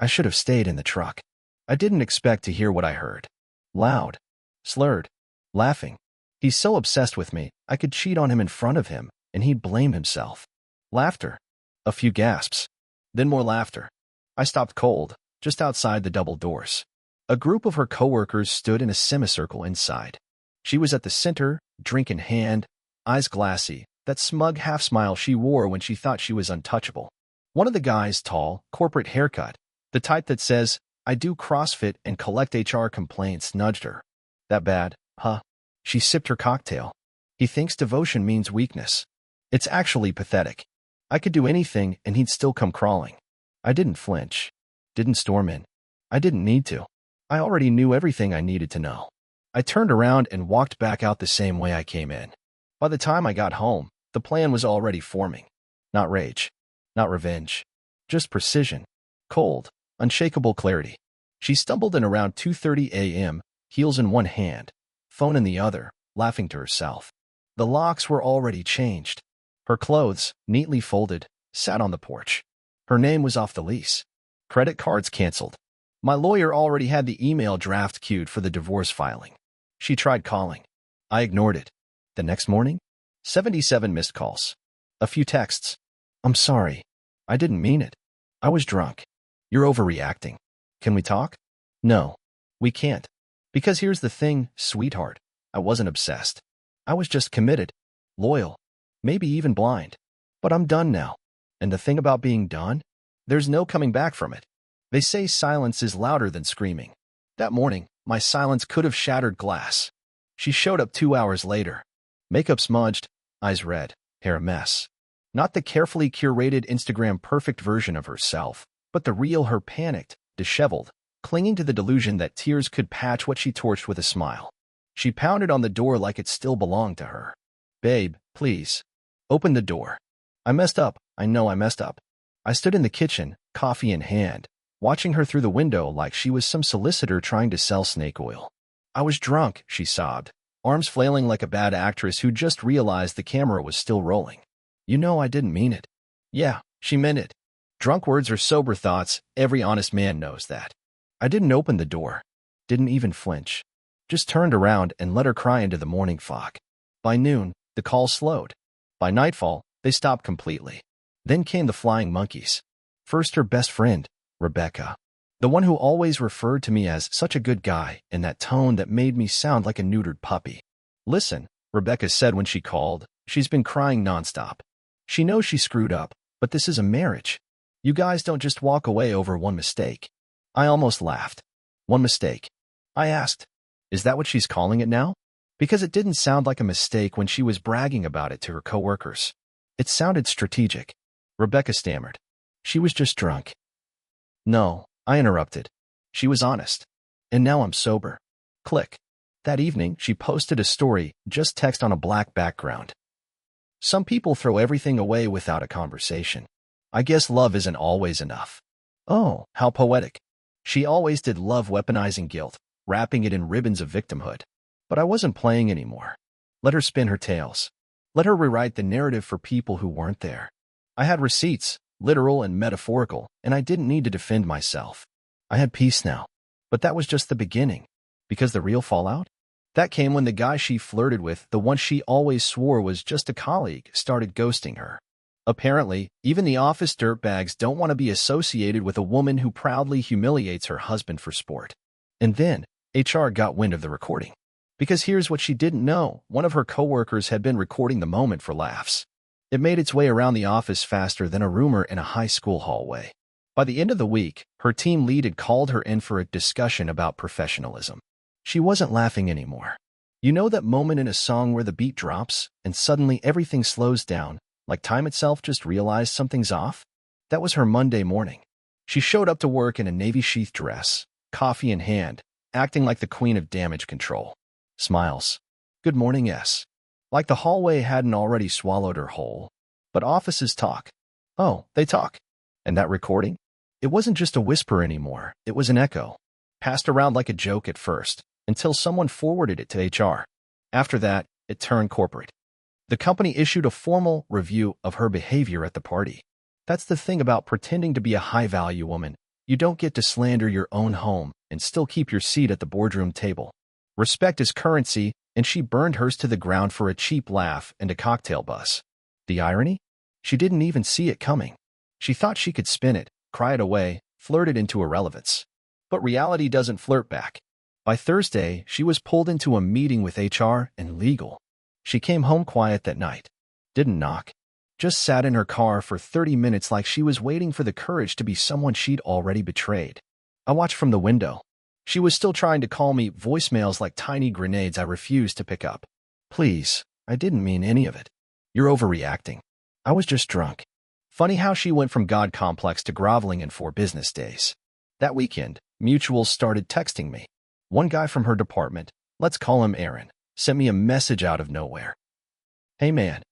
I should have stayed in the truck. I didn't expect to hear what I heard. Loud. Slurred. Laughing. He's so obsessed with me, I could cheat on him in front of him, and he'd blame himself. Laughter. A few gasps. Then more laughter. I stopped cold, just outside the double doors. A group of her coworkers stood in a semicircle inside. She was at the center, drink in hand, eyes glassy, that smug half-smile she wore when she thought she was untouchable. One of the guys, tall, corporate haircut, the type that says, "I do CrossFit and collect HR complaints," nudged her. That bad, huh? She sipped her cocktail. He thinks devotion means weakness. It's actually pathetic. I could do anything and he'd still come crawling. I didn't flinch. Didn't storm in. I didn't need to. I already knew everything I needed to know. I turned around and walked back out the same way I came in. By the time I got home, the plan was already forming. Not rage. Not revenge. Just precision. Cold, unshakable clarity. She stumbled in around 2:30 a.m., heels in one hand, phone in the other, laughing to herself. The locks were already changed. Her clothes, neatly folded, sat on the porch. Her name was off the lease. Credit cards canceled. My lawyer already had the email draft queued for the divorce filing. She tried calling. I ignored it. The next morning, 77 missed calls. A few texts. "I'm sorry. I didn't mean it. I was drunk. You're overreacting. Can we talk?" "No, we can't. Because here's the thing, sweetheart. I wasn't obsessed. I was just committed, loyal, maybe even blind. But I'm done now. And the thing about being done? There's no coming back from it. They say silence is louder than screaming. That morning, my silence could have shattered glass." She showed up 2 hours later. Makeup smudged, eyes red, hair a mess. Not the carefully curated Instagram perfect version of herself, but the real her, panicked, disheveled, clinging to the delusion that tears could patch what she torched with a smile. She pounded on the door like it still belonged to her. "Babe, please. Open the door. I messed up. I know I messed up." I stood in the kitchen, coffee in hand, watching her through the window like she was some solicitor trying to sell snake oil. "I was drunk," she sobbed, arms flailing like a bad actress who just realized the camera was still rolling. "You know I didn't mean it." Yeah, she meant it. Drunk words are sober thoughts. Every honest man knows that. I didn't open the door. Didn't even flinch. Just turned around and let her cry into the morning fog. By noon, the calls slowed. By nightfall, they stopped completely. Then came the flying monkeys. First, her best friend, Rebecca. The one who always referred to me as such a good guy in that tone that made me sound like a neutered puppy. "Listen," Rebecca said when she called. She's been crying nonstop. She knows she screwed up, but this is a marriage. You guys don't just walk away over one mistake. I almost laughed. One mistake. I asked, "Is that what she's calling it now?" Because it didn't sound like a mistake when she was bragging about it to her coworkers. It sounded strategic. Rebecca stammered. "She was just drunk." "No," I interrupted. "She was honest. And now I'm sober." Click. That evening, she posted a story, just text on a black background. Some people throw everything away without a conversation. I guess love isn't always enough. Oh, how poetic. She always did love weaponizing guilt, wrapping it in ribbons of victimhood. But I wasn't playing anymore. Let her spin her tales. Let her rewrite the narrative for people who weren't there. I had receipts, literal and metaphorical, and I didn't need to defend myself. I had peace now. But that was just the beginning. Because the real fallout? That came when the guy she flirted with, the one she always swore was just a colleague, started ghosting her. Apparently, even the office dirtbags don't want to be associated with a woman who proudly humiliates her husband for sport. And then, HR got wind of the recording. Because here's what she didn't know. One of her coworkers had been recording the moment for laughs. It made its way around the office faster than a rumor in a high school hallway. By the end of the week, her team lead had called her in for a discussion about professionalism. She wasn't laughing anymore. You know that moment in a song where the beat drops, and suddenly everything slows down, like time itself just realized something's off? That was her Monday morning. She showed up to work in a navy sheath dress, coffee in hand, acting like the queen of damage control. Smiles. "Good morning, yes." Like the hallway hadn't already swallowed her whole. But offices talk. Oh, they talk. And that recording? It wasn't just a whisper anymore. It was an echo. Passed around like a joke at first, until someone forwarded it to HR. After that, it turned corporate. The company issued a formal review of her behavior at the party. That's the thing about pretending to be a high-value woman. You don't get to slander your own home and still keep your seat at the boardroom table. Respect is currency, and she burned hers to the ground for a cheap laugh and a cocktail buzz. The irony? She didn't even see it coming. She thought she could spin it, cry it away, flirt it into irrelevance. But reality doesn't flirt back. By Thursday, she was pulled into a meeting with HR and legal. She came home quiet that night. Didn't knock. Just sat in her car for 30 minutes like she was waiting for the courage to be someone she'd already betrayed. I watched from the window. She was still trying to call me, voicemails like tiny grenades I refused to pick up. Please, I didn't mean any of it. You're overreacting. I was just drunk. Funny how she went from God complex to groveling in 4 business days. That weekend, mutuals started texting me. One guy from her department, let's call him Aaron, sent me a message out of nowhere. Hey man,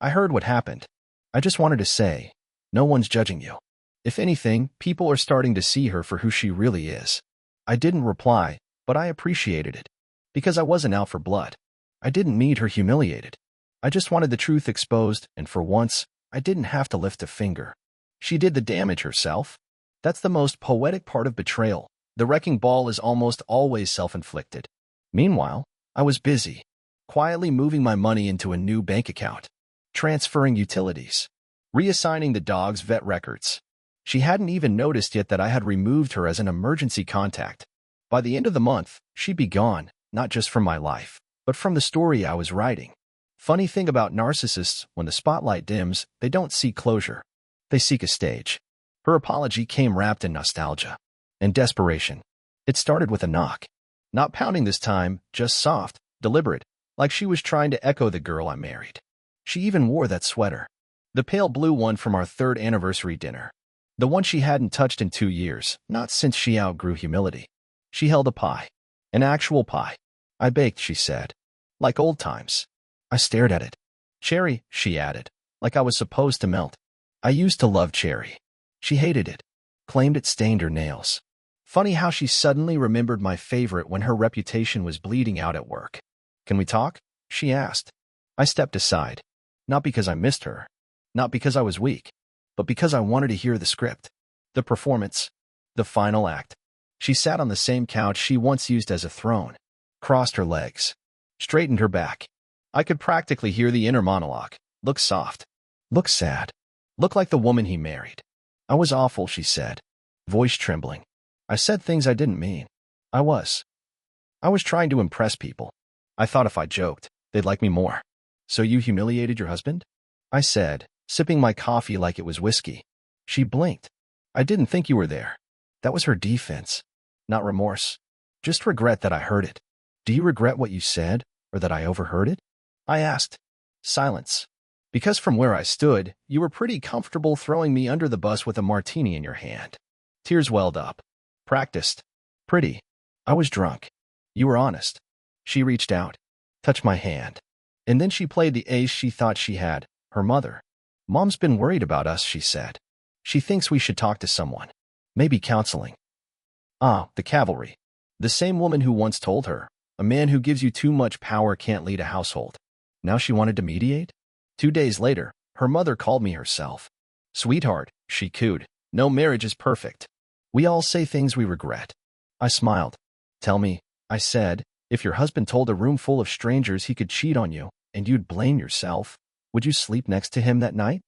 I heard what happened. I just wanted to say, no one's judging you. If anything, people are starting to see her for who she really is. I didn't reply, but I appreciated it. Because I wasn't out for blood. I didn't need her humiliated. I just wanted the truth exposed, and for once, I didn't have to lift a finger. She did the damage herself. That's the most poetic part of betrayal. The wrecking ball is almost always self-inflicted. Meanwhile, I was busy, quietly moving my money into a new bank account, transferring utilities, reassigning the dog's vet records. She hadn't even noticed yet that I had removed her as an emergency contact. By the end of the month, she'd be gone, not just from my life, but from the story I was writing. Funny thing about narcissists, when the spotlight dims, they don't seek closure. They seek a stage. Her apology came wrapped in nostalgia and desperation. It started with a knock. Not pounding this time, just soft, deliberate, like she was trying to echo the girl I married. She even wore that sweater. The pale blue one from our 3rd anniversary dinner. The one she hadn't touched in 2 years, not since she outgrew humility. She held a pie. An actual pie. I baked, she said. Like old times. I stared at it. Cherry, she added, like I was supposed to melt. I used to love cherry. She hated it. Claimed it stained her nails. Funny how she suddenly remembered my favorite when her reputation was bleeding out at work. Can we talk? She asked. I stepped aside. Not because I missed her. Not because I was weak. But because I wanted to hear the script. The performance. The final act. She sat on the same couch she once used as a throne. Crossed her legs. Straightened her back. I could practically hear the inner monologue. Look soft. Look sad. Look like the woman he married. I was awful, she said. Voice trembling. I said things I didn't mean. I was trying to impress people. I thought if I joked, they'd like me more. So you humiliated your husband? I said, sipping my coffee like it was whiskey. She blinked. I didn't think you were there. That was her defense. Not remorse. Just regret that I heard it. Do you regret what you said, or that I overheard it? I asked. Silence. Because from where I stood, you were pretty comfortable throwing me under the bus with a martini in your hand. Tears welled up. Practiced. Pretty. I was drunk. You were honest. She reached out. Touched my hand. And then she played the ace she thought she had, her mother. Mom's been worried about us, she said. She thinks we should talk to someone. Maybe counseling. Ah, the cavalry. The same woman who once told her, a man who gives you too much power can't lead a household. Now she wanted to mediate? 2 days later, her mother called me herself. Sweetheart, she cooed. No marriage is perfect. We all say things we regret. I smiled. Tell me, I said, if your husband told a room full of strangers he could cheat on you, and you'd blame yourself, would you sleep next to him that night?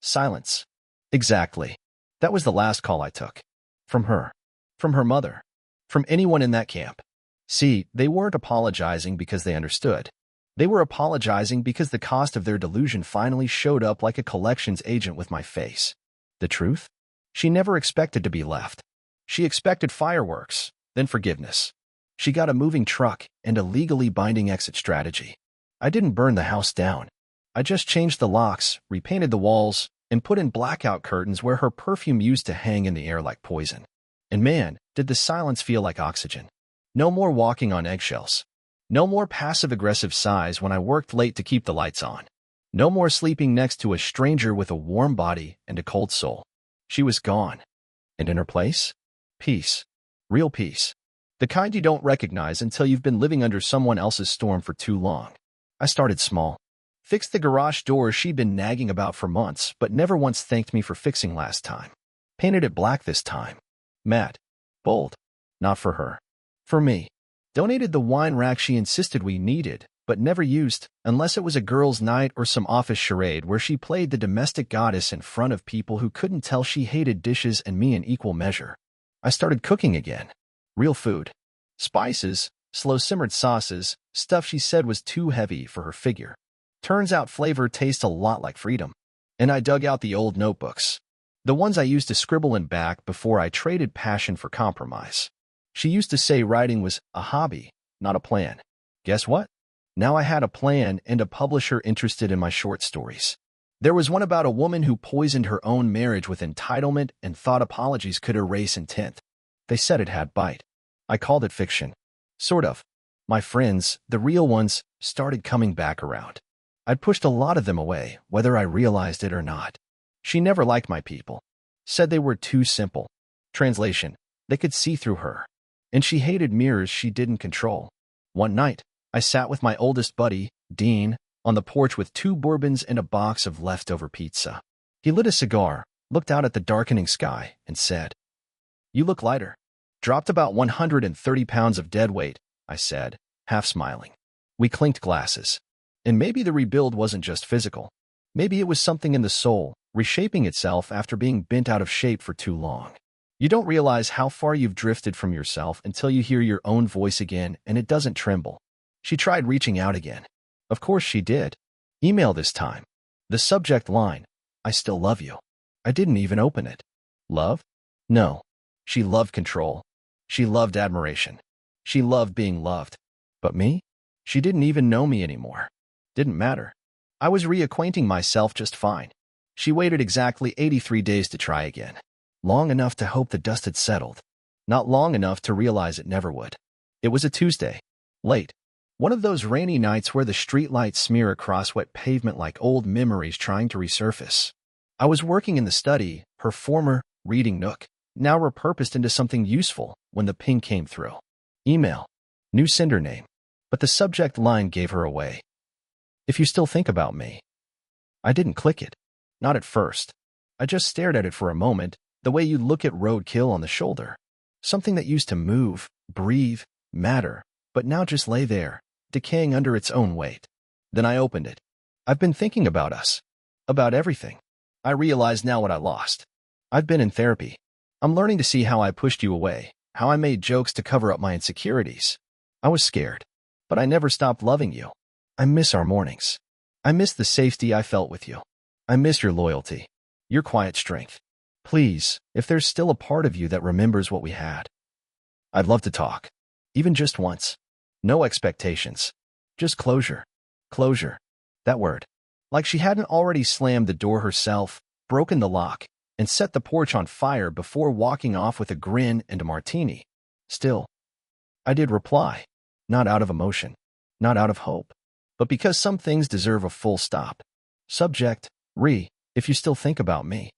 Silence. Exactly. That was the last call I took. From her. From her mother. From anyone in that camp. See, they weren't apologizing because they understood. They were apologizing because the cost of their delusion finally showed up like a collections agent with my face. The truth? She never expected to be left. She expected fireworks, then forgiveness. She got a moving truck and a legally binding exit strategy. I didn't burn the house down. I just changed the locks, repainted the walls, and put in blackout curtains where her perfume used to hang in the air like poison. And man, did the silence feel like oxygen. No more walking on eggshells. No more passive-aggressive sighs when I worked late to keep the lights on. No more sleeping next to a stranger with a warm body and a cold soul. She was gone. And in her place? Peace. Real peace. The kind you don't recognize until you've been living under someone else's storm for too long. I started small. Fixed the garage door she'd been nagging about for months, but never once thanked me for fixing last time. Painted it black this time. Mad. Bold. Not for her. For me. Donated the wine rack she insisted we needed, but never used, unless it was a girls' night or some office charade where she played the domestic goddess in front of people who couldn't tell she hated dishes and me in equal measure. I started cooking again. Real food. Spices, slow-simmered sauces, stuff she said was too heavy for her figure. Turns out flavor tastes a lot like freedom. And I dug out the old notebooks. The ones I used to scribble in back before I traded passion for compromise. She used to say writing was a hobby, not a plan. Guess what? Now I had a plan and a publisher interested in my short stories. There was one about a woman who poisoned her own marriage with entitlement and thought apologies could erase intent. They said it had bite. I called it fiction. Sort of. My friends, the real ones, started coming back around. I'd pushed a lot of them away, whether I realized it or not. She never liked my people. Said they were too simple. Translation: they could see through her. And she hated mirrors she didn't control. One night, I sat with my oldest buddy, Dean, on the porch with 2 bourbons and a box of leftover pizza. He lit a cigar, looked out at the darkening sky, and said, "You look lighter." "Dropped about 130 pounds of dead weight," I said, half smiling. We clinked glasses. And maybe the rebuild wasn't just physical. Maybe it was something in the soul, reshaping itself after being bent out of shape for too long. You don't realize how far you've drifted from yourself until you hear your own voice again and it doesn't tremble. She tried reaching out again. Of course she did. Email this time. The subject line: "I still love you." I didn't even open it. Love? No. She loved control. She loved admiration. She loved being loved. But me? She didn't even know me anymore. Didn't matter. I was reacquainting myself just fine. She waited exactly 83 days to try again. Long enough to hope the dust had settled. Not long enough to realize it never would. It was a Tuesday. Late. One of those rainy nights where the streetlights smear across wet pavement like old memories trying to resurface. I was working in the study, her former reading nook, now repurposed into something useful, when the ping came through. Email. New sender name. But the subject line gave her away. "If you still think about me." I didn't click it. Not at first. I just stared at it for a moment, the way you look at roadkill on the shoulder. Something that used to move, breathe, matter, but now just lay there, decaying under its own weight. Then I opened it. I've been thinking about us. About everything. I realize now what I lost. I've been in therapy. I'm learning to see how I pushed you away, how I made jokes to cover up my insecurities. I was scared. But I never stopped loving you. I miss our mornings. I miss the safety I felt with you. I miss your loyalty. Your quiet strength. Please, if there's still a part of you that remembers what we had. I'd love to talk. Even just once. No expectations. Just closure. Closure. That word. Like she hadn't already slammed the door herself, broken the lock, and set the porch on fire before walking off with a grin and a martini. Still. I did reply. Not out of emotion. Not out of hope. But because some things deserve a full stop. Subject: if you still think about me.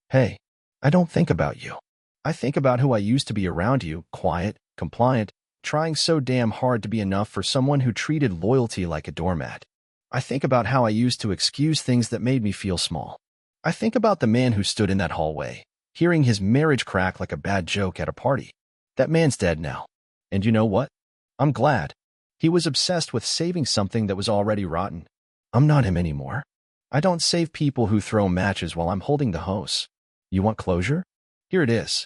Hey, I don't think about you. I think about who I used to be around you, quiet, compliant, trying so damn hard to be enough for someone who treated loyalty like a doormat. I think about how I used to excuse things that made me feel small. I think about the man who stood in that hallway, hearing his marriage crack like a bad joke at a party. That man's dead now. And you know what? I'm glad. He was obsessed with saving something that was already rotten. I'm not him anymore. I don't save people who throw matches while I'm holding the hose. You want closure? Here it is.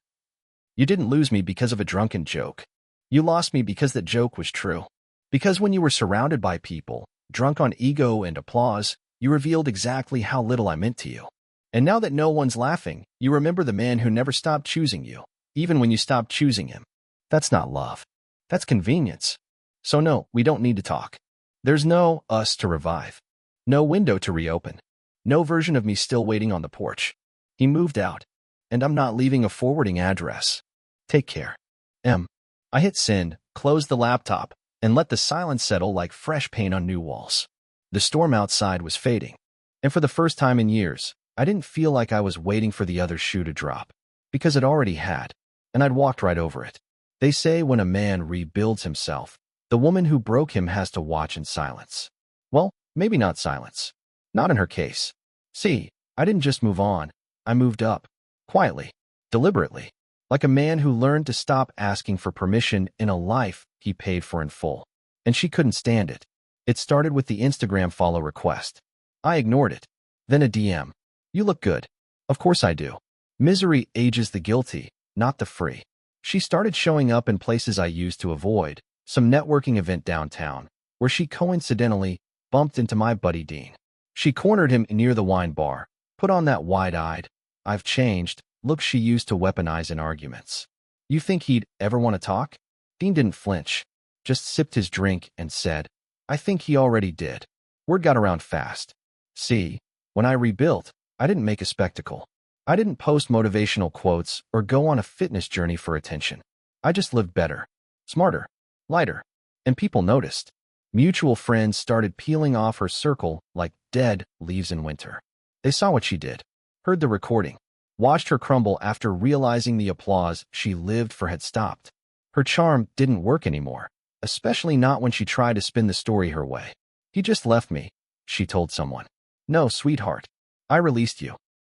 You didn't lose me because of a drunken joke. You lost me because that joke was true. Because when you were surrounded by people, drunk on ego and applause, you revealed exactly how little I meant to you. And now that no one's laughing, you remember the man who never stopped choosing you, even when you stopped choosing him. That's not love. That's convenience. So no, we don't need to talk. There's no us to revive. No window to reopen. No version of me still waiting on the porch. He moved out, and I'm not leaving a forwarding address. Take care. M. I hit send, closed the laptop, and let the silence settle like fresh paint on new walls. The storm outside was fading, and for the first time in years, I didn't feel like I was waiting for the other shoe to drop, because it already had, and I'd walked right over it. They say when a man rebuilds himself, the woman who broke him has to watch in silence. Well, maybe not silence. Not in her case. See, I didn't just move on. I moved up. Quietly. Deliberately. Like a man who learned to stop asking for permission in a life he paid for in full. And she couldn't stand it. It started with the Instagram follow request. I ignored it. Then a DM. You look good. Of course I do. Misery ages the guilty, not the free. She started showing up in places I used to avoid, some networking event downtown, where she coincidentally bumped into my buddy Dean. She cornered him near the wine bar, put on that wide-eyed, I've changed, look she used to weaponize in arguments. You think he'd ever want to talk? Dean didn't flinch, just sipped his drink and said, I think he already did. Word got around fast. See, when I rebuilt, I didn't make a spectacle. I didn't post motivational quotes or go on a fitness journey for attention. I just lived better, smarter, lighter, and people noticed. Mutual friends started peeling off her circle like dead leaves in winter. They saw what she did, heard the recording, watched her crumble after realizing the applause she lived for had stopped. Her charm didn't work anymore, especially not when she tried to spin the story her way. He just left me, she told someone. No, sweetheart. I released you.